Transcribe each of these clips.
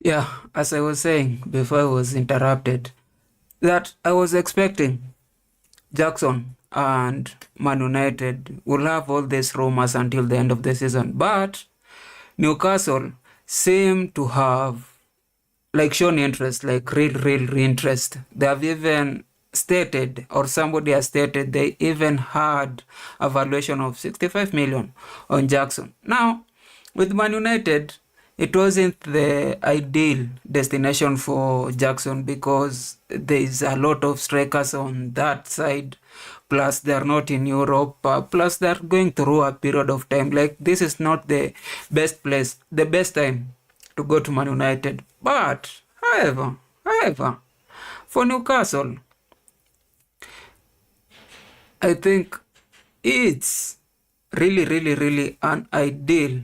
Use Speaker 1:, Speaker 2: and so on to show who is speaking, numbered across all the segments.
Speaker 1: Yeah, as I was saying before I was interrupted, that I was expecting Jackson and Man United will have all these rumors until the end of the season. But Newcastle seem to have shown interest, like real interest. They have even stated, or somebody has stated, they even had a valuation of 65 million on Jackson. Now, with Man United, it wasn't the ideal destination for Jackson because there is a lot of strikers on that side. Plus, they're not in Europe. Plus, they're going through a period of time. Like, this is not the best place, the best time to go to Man United. But, however, for Newcastle, I think it's really an ideal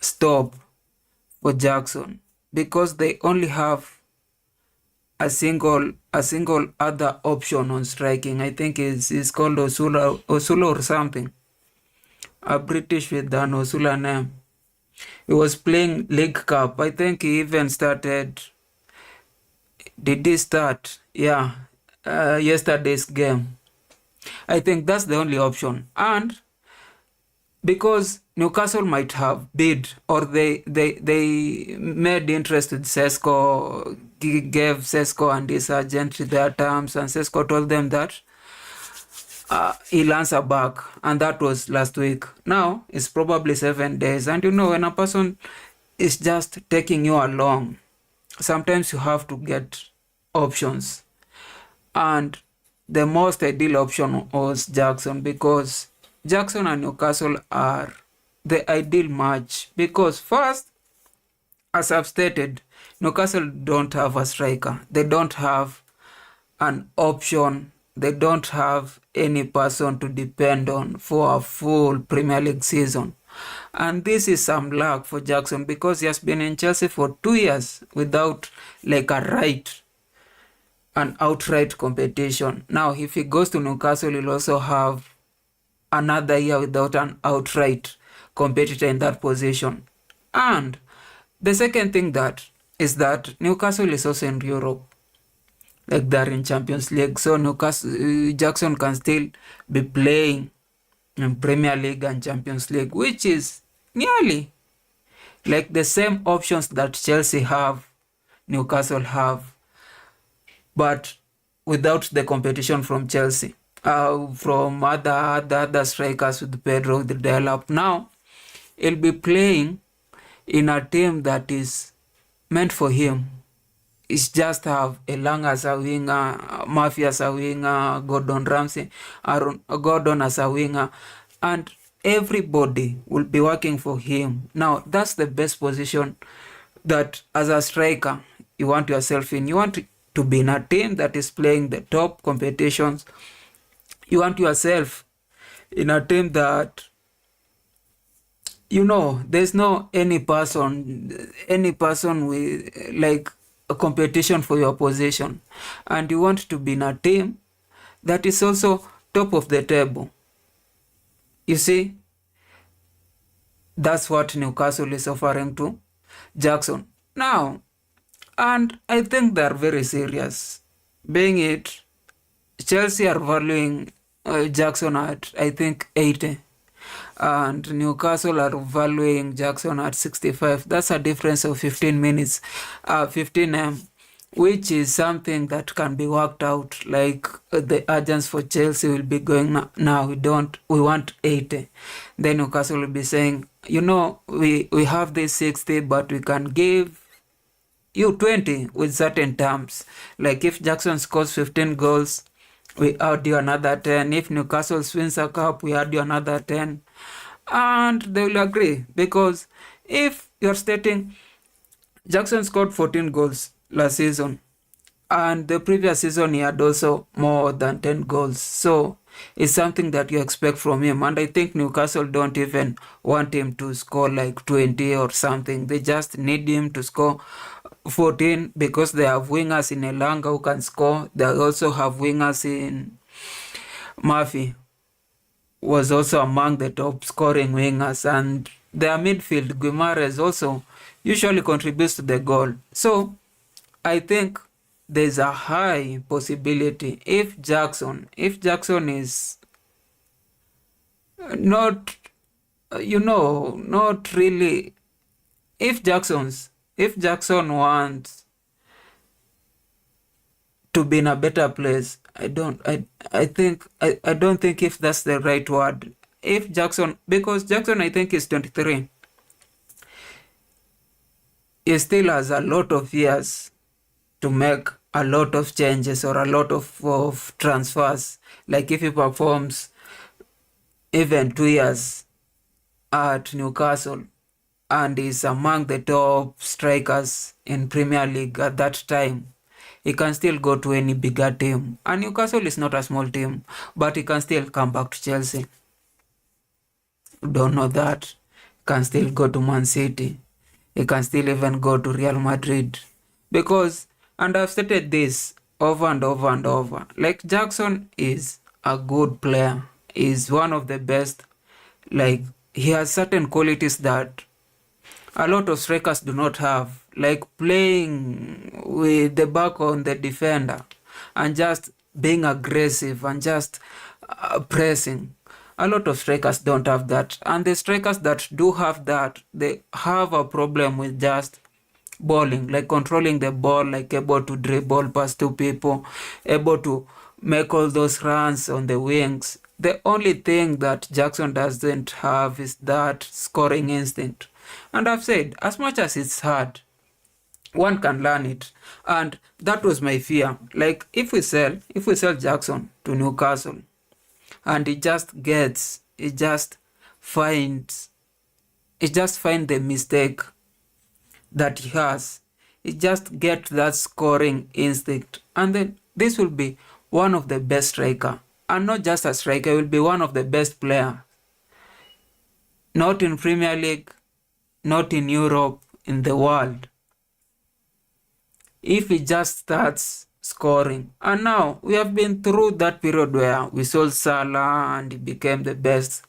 Speaker 1: stop for Jackson because they only have a single other option on striking. I think is called Osula or something. A British with an Osula name. He was playing League Cup. I think he even started. Did he start? Yeah, yesterday's game. I think that's the only option. And because Newcastle might have bid or they made interest with Sesko, gave Sesko and his agent their terms, and Sesko told them that he'll answer back, and that was last week. Now it's probably 7 days, and when a person is just taking you along, sometimes you have to get options, and the most ideal option was Jackson because Jackson and Newcastle are the ideal match because first, as I've stated, Newcastle don't have a striker. They don't have an option. They don't have any person to depend on for a full Premier League season. And this is some luck for Jackson because he has been in Chelsea for 2 years without an outright competition. Now, if he goes to Newcastle, he'll also have another year without an outright competitor in that position. And the second thing that is that Newcastle is also in Europe, like they're in Champions League. So Newcastle Jackson can still be playing in Premier League and Champions League, which is nearly like the same options that Chelsea have, Newcastle have, but without the competition from Chelsea. From other strikers with Pedro, the dial-up. Now, he'll be playing in a team that is meant for him. It's just have Elang as a winger, Murphy as a winger, Gordon Ramsay, Gordon as a winger, and everybody will be working for him. Now, that's the best position that as a striker you want yourself in. You want to be in a team that is playing the top competitions. You want yourself in a team that there's no any person with like a competition for your position, and you want to be in a team that is also top of the table. You see, that's what Newcastle is offering to Jackson now, and I think they're very serious. Being it, Chelsea are valuing Jackson at I think 80, and Newcastle are valuing Jackson at 65. That's a difference of 15 minutes, 15 which is something that can be worked out. Like the agents for Chelsea will be going now. We want 80. Then Newcastle will be saying, we have this 60, but we can give you 20 with certain terms. Like if Jackson scores 15 goals, we add you another 10. If Newcastle wins a cup, we add you another 10. And they will agree because if you're stating Jackson scored 14 goals last season, and the previous season he had also more than 10 goals. So it's something that you expect from him. And I think Newcastle don't even want him to score like 20 or something. They just need him to score 14 because they have wingers in Elanga who can score. They also have wingers in Murphy, was also among the top scoring wingers, and their midfield, Guimaraes, also usually contributes to the goal. So I think there's a high possibility if Jackson is not, not really, if Jackson wants to be in a better place, I don't think if that's the right word. If Jackson, because Jackson I think is 23, he still has a lot of years to make a lot of changes or a lot of transfers. Like if he performs even 2 years at Newcastle and is among the top strikers in Premier League at that time, he can still go to any bigger team. And Newcastle is not a small team, but he can still come back to Chelsea. Don't know that. Can still go to Man City. He can still even go to Real Madrid. Because, and I've stated this over and over and over, like Jackson is a good player. He's one of the best. Like, he has certain qualities that a lot of strikers do not have, like playing with the back on the defender and just being aggressive and just pressing. A lot of strikers don't have that, and the strikers that do have that, they have a problem with just balling, like controlling the ball, like able to dribble past two people, able to make all those runs on the wings. The only thing that Jackson doesn't have is that scoring instinct. And I've said, as much as it's hard, one can learn it. And that was my fear. Like if we sell Jackson to Newcastle and he just finds the mistake that he has. He just get that scoring instinct. And then this will be one of the best striker. And not just a striker, he will be one of the best player. Not in Premier League, not in Europe, in the world. If he just starts scoring. And now we have been through that period where we sold Salah and he became the best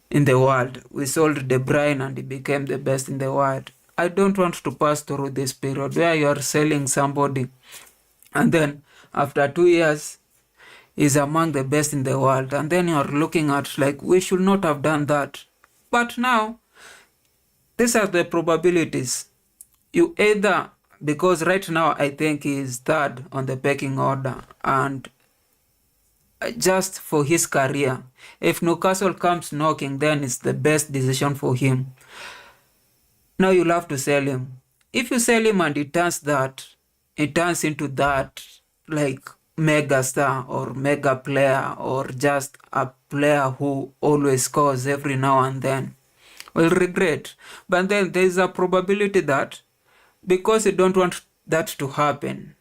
Speaker 1: in the world. We sold De Bruyne and he became the best in the world. I don't want to pass through this period where you are selling somebody and then after 2 years is among the best in the world, and then you're looking at like, we should not have done that. But now these are the probabilities. You either, because right now I think he is third on the pecking order, and just for his career, if Newcastle comes knocking, then it's the best decision for him. Now you'll have to sell him. If you sell him and it turns into that like mega star or mega player or just a player who always scores every now and then, will regret. But then there's a probability that because you don't want that to happen,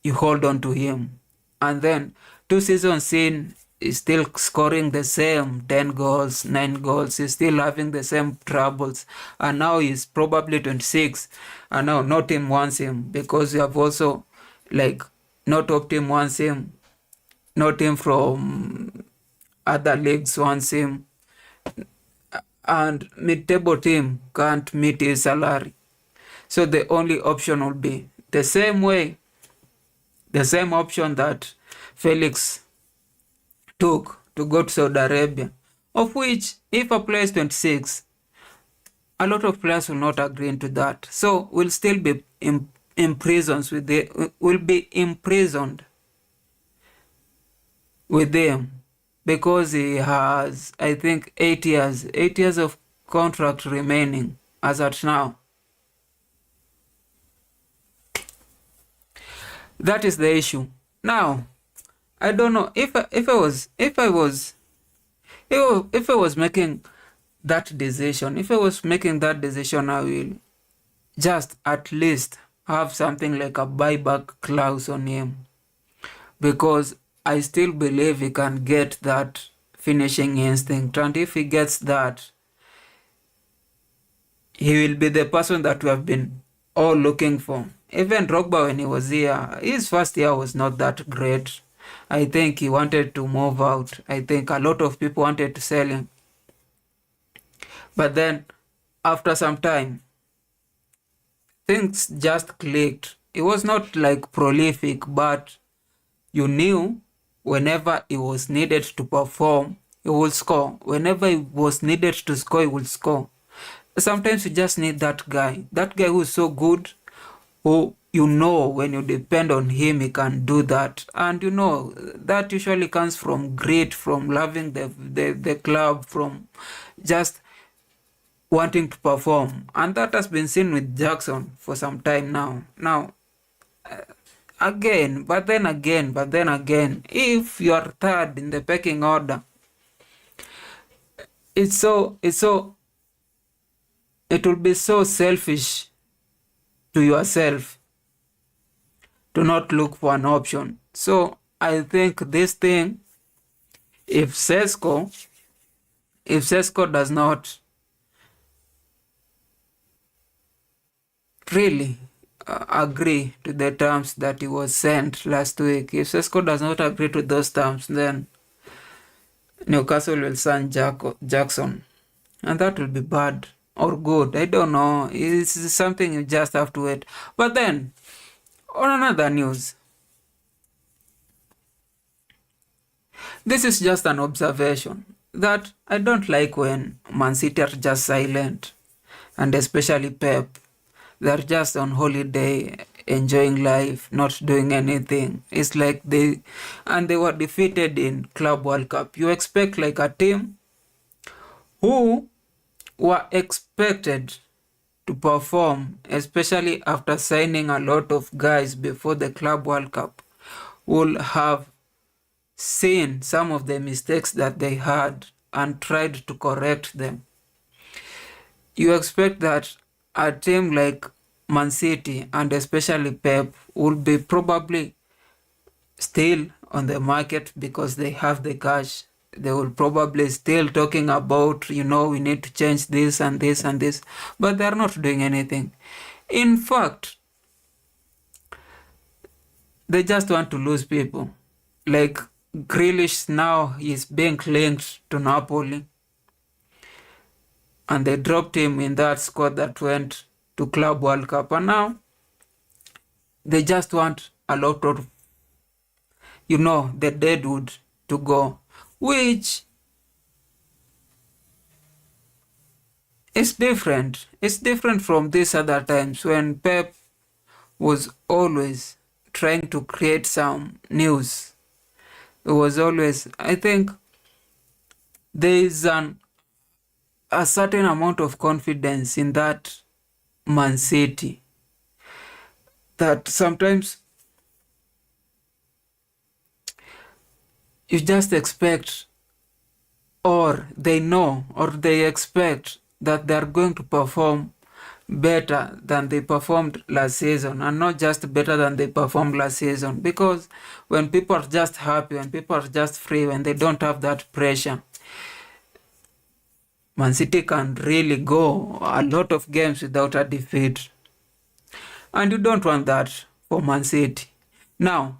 Speaker 1: you hold on to him. And then 2 seasons in, he's still scoring the same 10 goals, 9 goals. He's still having the same troubles. And now he's probably 26. And now no team wants him because you have also, like, no top team wants him. No team from other leagues wants him. And mid-table team can't meet his salary. So the only option will be the same option that Felix took to go to Saudi Arabia, of which if a player is 26, a lot of players will not agree into that. So we'll still be imprisoned with them because he has, I think, 8 years of contract remaining as at now. That is the issue. Now, I don't know if I was making that decision. If I was making that decision, I will just at least have something like a buyback clause on him, because I still believe he can get that finishing instinct, and if he gets that, he will be the person that we have been all looking for. Even Drogba, when he was here, his first year was not that great. I think he wanted to move out. I think a lot of people wanted to sell him. But then after some time, things just clicked. He was not like prolific, but you knew whenever he was needed to perform, he will score. Whenever he was needed to score, he will score. Sometimes you just need that guy who is so good, who you know when you depend on him, he can do that. And you know, that usually comes from grit, from loving the club, from just wanting to perform. And that has been seen with Jackson for some time now. Now, again, if you are third in the pecking order, it will be so selfish to yourself to not look for an option. So I think this thing, if Sesko does not really agree to the terms that he was sent last week, if Sesko does not agree to those terms, then Newcastle will sign Jackson, and that will be bad or good. I don't know. It's something you just have to wait. But then, on another news, this is just an observation that I don't like when Man City are just silent, and especially Pep. They're just on holiday, enjoying life, not doing anything. It's like they were defeated in Club World Cup. You expect like a team who were expected to perform, especially after signing a lot of guys before the Club World Cup, will have seen some of the mistakes that they had and tried to correct them. You expect that a team like Man City and especially Pep will be probably still on the market because they have the cash. They will probably still talking about, we need to change this and this and this, but they're not doing anything. In fact, they just want to lose people. Like Grealish now is being linked to Napoli, and they dropped him in that squad that went to Club World Cup, and now they just want a lot of, the deadwood to go, which is different. It's different from these other times when Pep was always trying to create some news. It was always, I think, there is a certain amount of confidence in that Man City that sometimes you just expect, or they know, or they expect that they're going to perform better than they performed last season, and not just better than they performed last season. Because when people are just happy, when people are just free, when they don't have that pressure, Man City can really go a lot of games without a defeat. And you don't want that for Man City. Now,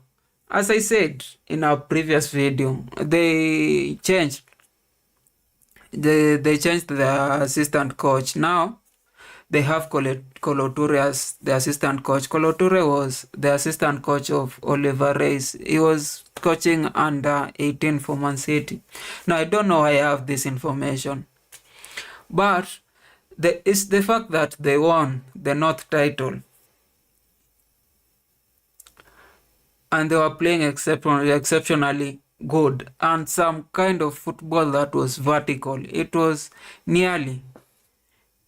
Speaker 1: as I said in our previous video, they changed the assistant coach. Now they have Coloture as the assistant coach. Coloture was the assistant coach of Oliver Reis. He was coaching under 18 for Man City. Now I don't know why I have this information, but it's the fact that they won the North title and they were playing exceptionally good, and some kind of football that was vertical. It was nearly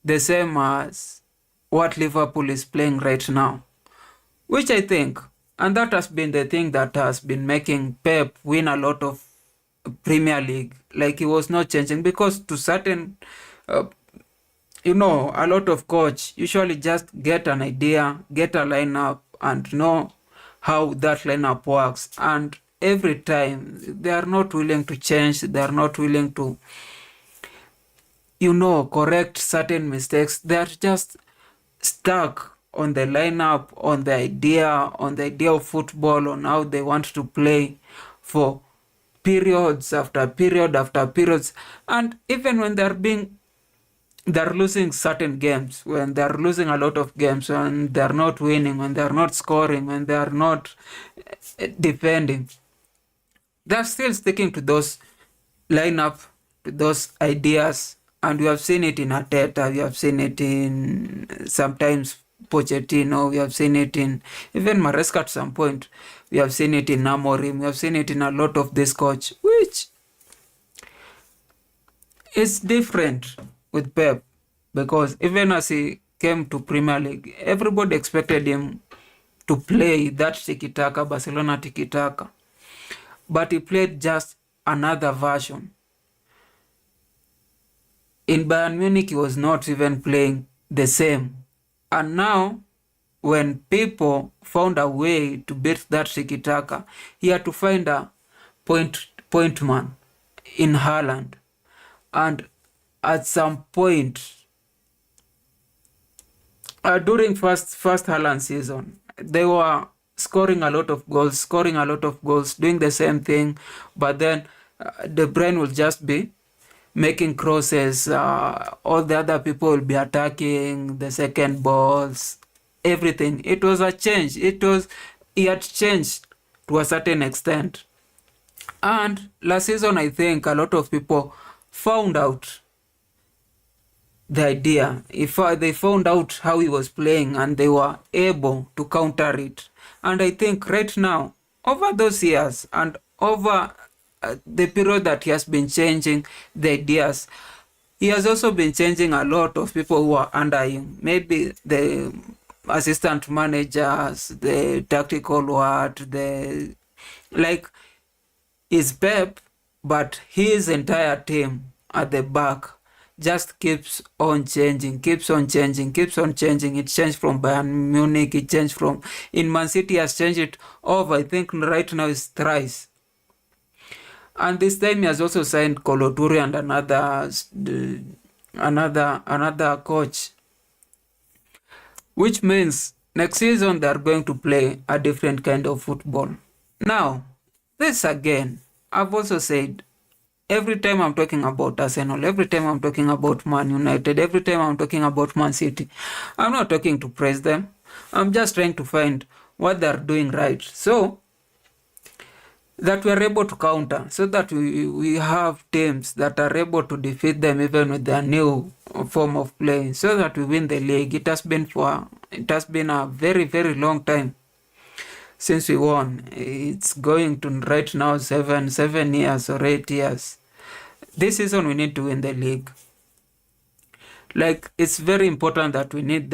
Speaker 1: the same as what Liverpool is playing right now, which I think, and that has been the thing that has been making Pep win a lot of Premier League. Like, he was not changing, because to certain, a lot of coach usually just get an idea, get a lineup, and know how that lineup works. And every time they are not willing to change, they are not willing to, correct certain mistakes. They are just stuck on the lineup, on the idea of football, on how they want to play for periods after period after periods. And even when they're being they're losing certain games, when they're losing a lot of games, when they're not winning, when they're not scoring, when they're not defending, they're still sticking to those lineup, to those ideas. And we have seen it in Arteta, we have seen it in sometimes Pochettino, we have seen it in even Maresca at some point, we have seen it in Amorim, we have seen it in a lot of this coach, which is different with Pep, because even as he came to Premier League, everybody expected him to play that tiki-taka, Barcelona tiki-taka, but he played just another version. In Bayern Munich, he was not even playing the same. And now, when people found a way to beat that tiki-taka, he had to find a point man in Haaland. And at some point, during first Haaland season, they were scoring a lot of goals, doing the same thing, but then the brain will just be making crosses, all the other people will be attacking the second balls, everything. It was a change. He had changed to a certain extent. And last season, I think a lot of people found out the idea. If they found out how he was playing, and they were able to counter it. And I think right now, over those years and over the period that he has been changing the ideas, he has also been changing a lot of people who are under him. Maybe the assistant managers, the tactical word, is Pep, but his entire team at the back just keeps on changing. It changed from Bayern Munich, it changed from, in Man City has changed it over, I think right now is thrice. And this time he has also signed Kolo Toure and another coach, which means next season they are going to play a different kind of football. Now, this again, I've also said, every time I'm talking about Arsenal, every time I'm talking about Man United, every time I'm talking about Man City, I'm not talking to praise them. I'm just trying to find what they're doing right, so that we're able to counter, so that we have teams that are able to defeat them even with their new form of play, so that we win the league. It has been a very, very long time since we won. It's going to right now 7 years or 8 years. This season we need to win the league. Like, it's very important that we win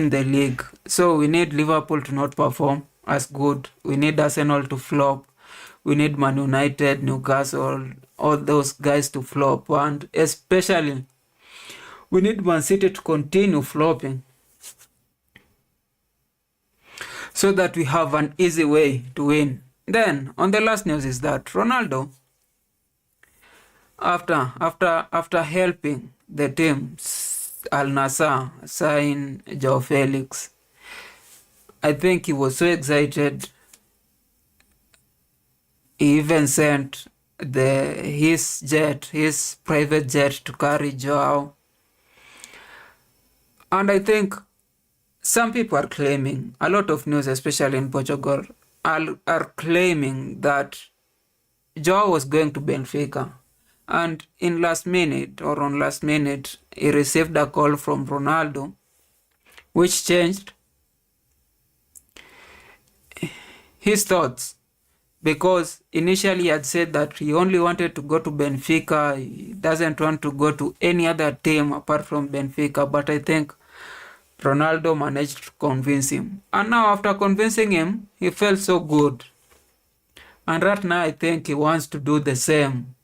Speaker 1: the league. So we need Liverpool to not perform as good. We need Arsenal to flop. We need Man United, Newcastle, all those guys to flop. And especially, we need Man City to continue flopping, so that we have an easy way to win. Then, on the last news is that Ronaldo, after helping the team Al Nassr sign Joao Felix, I think he was so excited, he even sent his private jet to carry Joao. And I think some people are claiming, a lot of news, especially in Portugal, are claiming that Joao was going to Benfica. And on last minute, he received a call from Ronaldo, which changed his thoughts. Because initially he had said that he only wanted to go to Benfica, he doesn't want to go to any other team apart from Benfica. But I think Ronaldo managed to convince him. And now after convincing him, he felt so good. And right now I think he wants to do the same,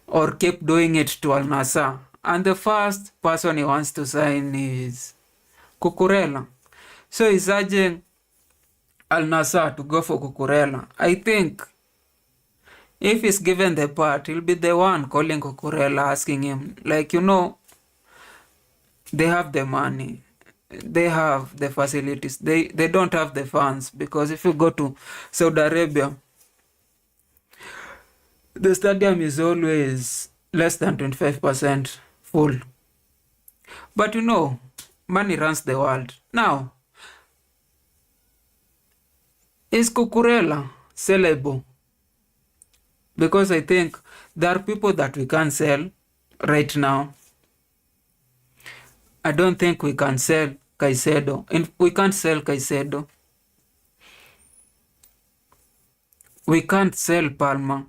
Speaker 1: or keep doing it to Al Nassr. And the first person he wants to sign is Cucurella. So he's urging Al Nassr to go for Cucurella. I think if he's given the part, he'll be the one calling Cucurella, asking him, they have the money, they have the facilities, they don't have the funds. Because if you go to Saudi Arabia, the stadium is always less than 25% full. But money runs the world. Now, is Cucurella sellable? Because I think there are people that we can't sell right now. I don't think we can sell Caicedo. And we can't sell Caicedo. We can't sell Palma.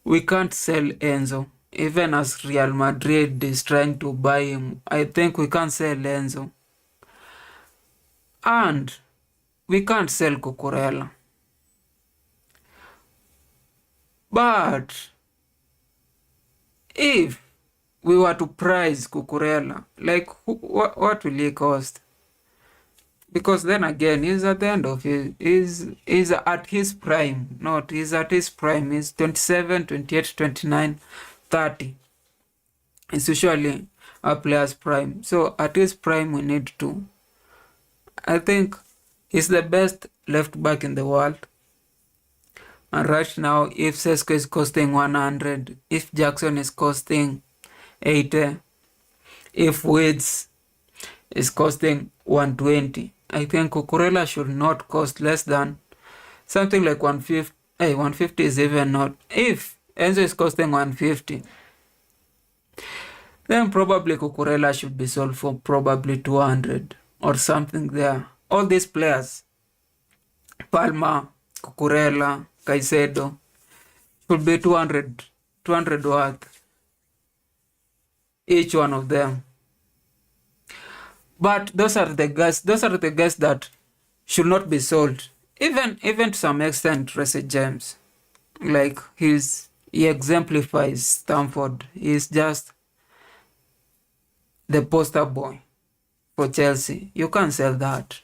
Speaker 1: We can't sell Enzo. Even as Real Madrid is trying to buy him, I think we can't sell Enzo. And we can't sell Cucurella. But if we were to price Cucurella, like what will he cost? Because then again, he's at the end of he's at his prime. Not he's at his prime. He's 27, 28, 29, 30. It's usually a player's prime. So at his prime, we need to. I think he's the best left back in the world. And right now, if Sesko is costing 100, if Jackson is costing 80, if Wades is costing 120, I think Cucurella should not cost less than something like 150. Hey, 150 is even not. If Enzo is costing 150, then probably Cucurella should be sold for probably 200 or something there. All these players, Palma, Cucurella, Caicedo, should be 200 worth, each one of them. But those are the guys that should not be sold. Even to some extent, Reece James, like he exemplifies Stamford. He's just the poster boy for Chelsea. You can't sell that.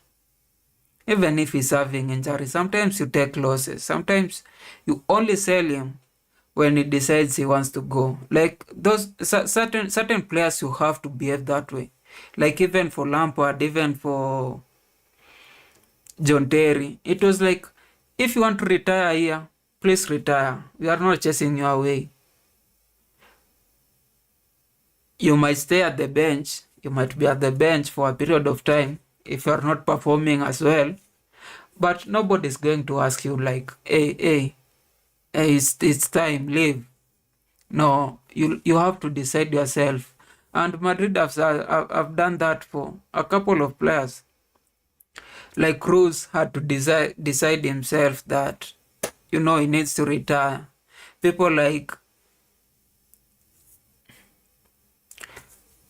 Speaker 1: Even if he's having injury, sometimes you take losses. Sometimes you only sell him when he decides he wants to go. Like those certain players, you have to behave that way. Like even for Lampard, even for John Terry, it was like, if you want to retire here, please retire. We are not chasing you away. You might stay at the bench. You might be at the bench for a period of time if you are not performing as well. But nobody's going to ask you like, hey, it's time, leave. No, you have to decide yourself. And Madrid have done that for a couple of players. Like Cruz had to decide himself that, he needs to retire. People like,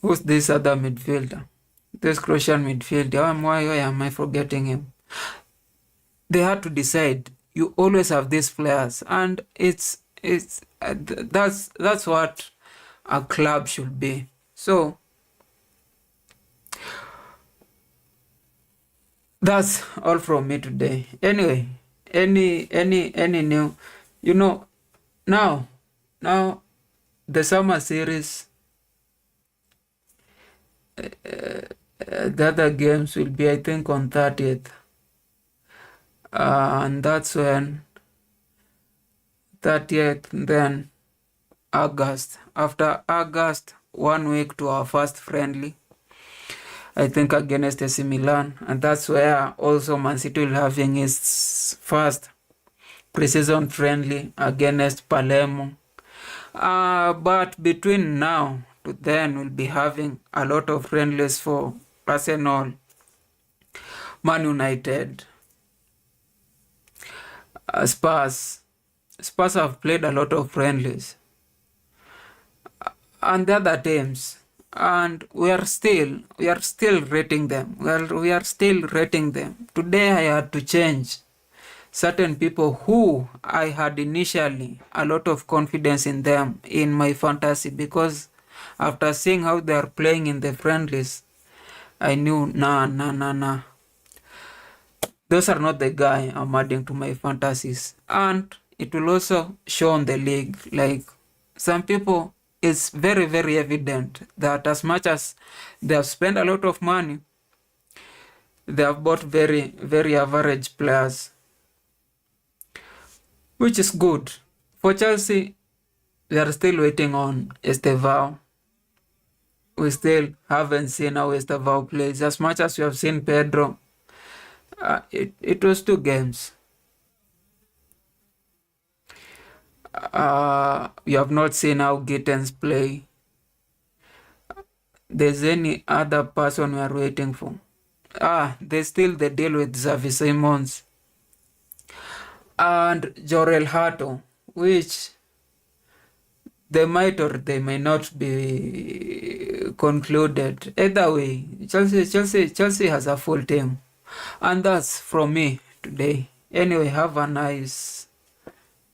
Speaker 1: who's this other midfielder? This Croatian midfielder. Why am I forgetting him? They had to decide. You always have these players, and that's what a club should be. So that's all from me today. Anyway, any new, now the summer series, the other games will be, I think, on 30th. And that's when 30th, then August. After August, 1 week to our first friendly, I think against AC Milan. And that's where also Man City will having its first preseason friendly against Palermo. But between now to then, we'll be having a lot of friendlies for Arsenal, Man United, Spurs. Spurs have played a lot of friendlies, and the other teams, and we are still rating them. Well, we are still rating them. Today I had to change certain people who I had initially a lot of confidence in them in my fantasy, because after seeing how they are playing in the friendlies, I knew nah. Those are not the guy I'm adding to my fantasies. And it will also show on the league. Like some people, it's very, very evident that as much as they have spent a lot of money, they have bought very, very average players, which is good. For Chelsea, we are still waiting on Estevao. We still haven't seen how Estevao plays. As much as we have seen Pedro, it was 2 games. We have not seen how Gittens play. There's any other person we are waiting for. There's still the deal with Xavi Simons and Jorel Hato, which they might or they may not be concluded. Either way, Chelsea has a full team. And that's from me today. Anyway, have a nice